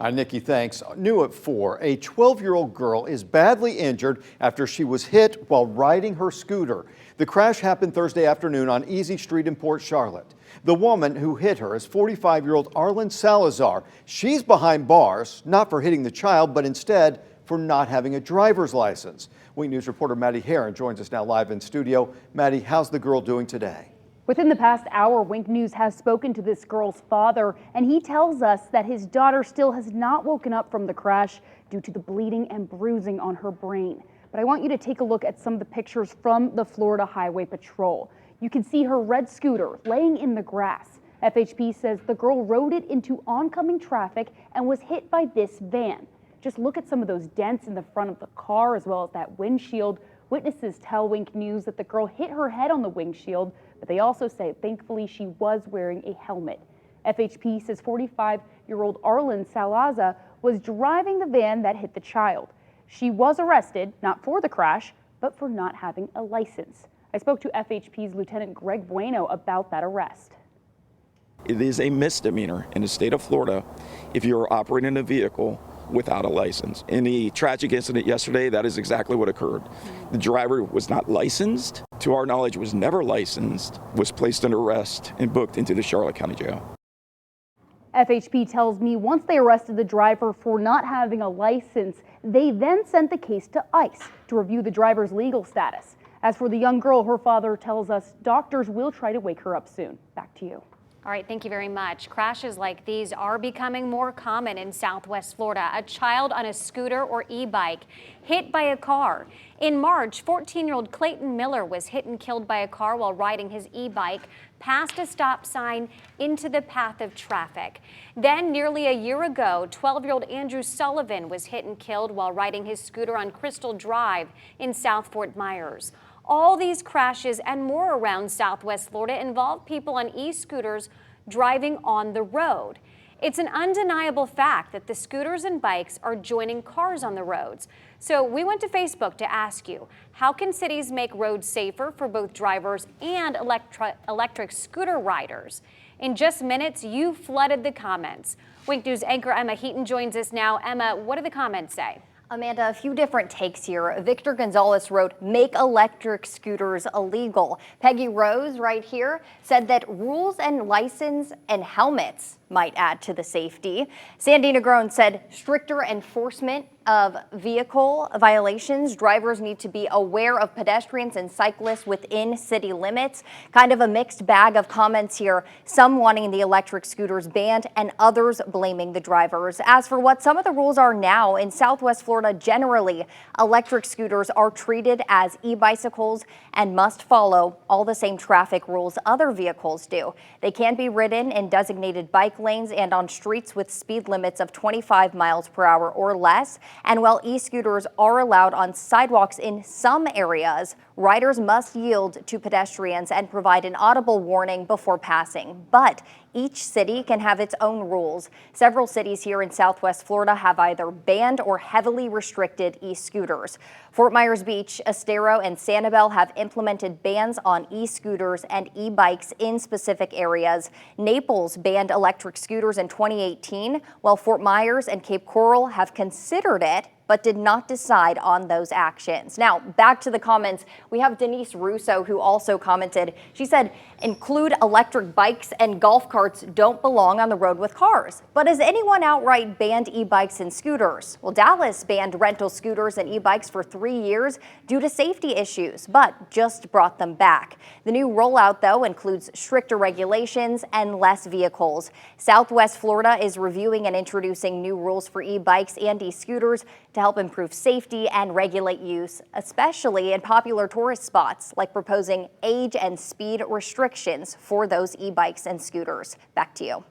Nikki, thanks. New at 4, a 12-year-old girl is badly injured after she was hit while riding her scooter. The crash happened Thursday afternoon on Easy Street in Port Charlotte. The woman who hit her is 45-year-old Arlen Salazar. She's behind bars, not for hitting the child, but instead for not having a driver's license. Wink News reporter Maddie Heron joins us now live in studio. Maddie, how's the girl doing today? Within the past hour, Wink News has spoken to this girl's father, and he tells us that his daughter still has not woken up from the crash due to the bleeding and bruising on her brain. But I want you to take a look at some of the pictures from the Florida Highway Patrol. You can see her red scooter laying in the grass. FHP says the girl rode it into oncoming traffic and was hit by this van. Just look at some of those dents in the front of the car as well as that windshield. Witnesses tell Wink News that the girl hit her head on the windshield, but they also say thankfully she was wearing a helmet. FHP says 45-year-old Arlen Salazar was driving the van that hit the child. She was arrested, not for the crash, but for not having a license. I spoke to FHP's Lieutenant Greg Bueno about that arrest. It is a misdemeanor in the state of Florida if you're operating a vehicle without a license. In the tragic incident yesterday, that is exactly what occurred. The driver was not licensed, to our knowledge was never licensed, was placed under arrest and booked into the Charlotte County Jail. FHP tells me once they arrested the driver for not having a license, they then sent the case to ICE to review the driver's legal status. As for the young girl, her father tells us doctors will try to wake her up soon. Back to you. All right, thank you very much. Crashes like these are becoming more common in Southwest Florida. A child on a scooter or e-bike hit by a car. In March, 14-year-old Clayton Miller was hit and killed by a car while riding his e-bike past a stop sign into the path of traffic. Then, nearly a year ago, 12-year-old Andrew Sullivan was hit and killed while riding his scooter on Crystal Drive in South Fort Myers. All these crashes and more around Southwest Florida involve people on e-scooters driving on the road. It's an undeniable fact that the scooters and bikes are joining cars on the roads. So we went to Facebook to ask you, how can cities make roads safer for both drivers and electric scooter riders? In just minutes, you flooded the comments. Wink News anchor Emma Heaton joins us now. Emma, what do the comments say? Amanda, a few different takes here. Victor Gonzalez wrote, make electric scooters illegal. Peggy Rose right here said that rules and license and helmets might add to the safety. Sandy Negron said stricter enforcement of vehicle violations. Drivers need to be aware of pedestrians and cyclists within city limits. Kind of a mixed bag of comments here. Some wanting the electric scooters banned and others blaming the drivers. As for what some of the rules are now in Southwest Florida, generally, electric scooters are treated as e-bicycles and must follow all the same traffic rules other vehicles do. They can be ridden in designated bike lanes and on streets with speed limits of 25 miles per hour or less. And while e-scooters are allowed on sidewalks in some areas, riders must yield to pedestrians and provide an audible warning before passing. But each city can have its own rules. Several cities here in Southwest Florida have either banned or heavily restricted e-scooters. Fort Myers Beach, Estero, and Sanibel have implemented bans on e-scooters and e-bikes in specific areas. Naples banned electric scooters in 2018, while Fort Myers and Cape Coral have considered it but did not decide on those actions. Now, back to the comments. We have Denise Russo, who also commented. She said, include electric bikes and golf carts don't belong on the road with cars. But has anyone outright banned e-bikes and scooters? Well, Dallas banned rental scooters and e-bikes for 3 years due to safety issues, but just brought them back. The new rollout, though, includes stricter regulations and less vehicles. Southwest Florida is reviewing and introducing new rules for e-bikes and e-scooters to help improve safety and regulate use, especially in popular tourist spots, like proposing age and speed restrictions for those e-bikes and scooters. Back to you.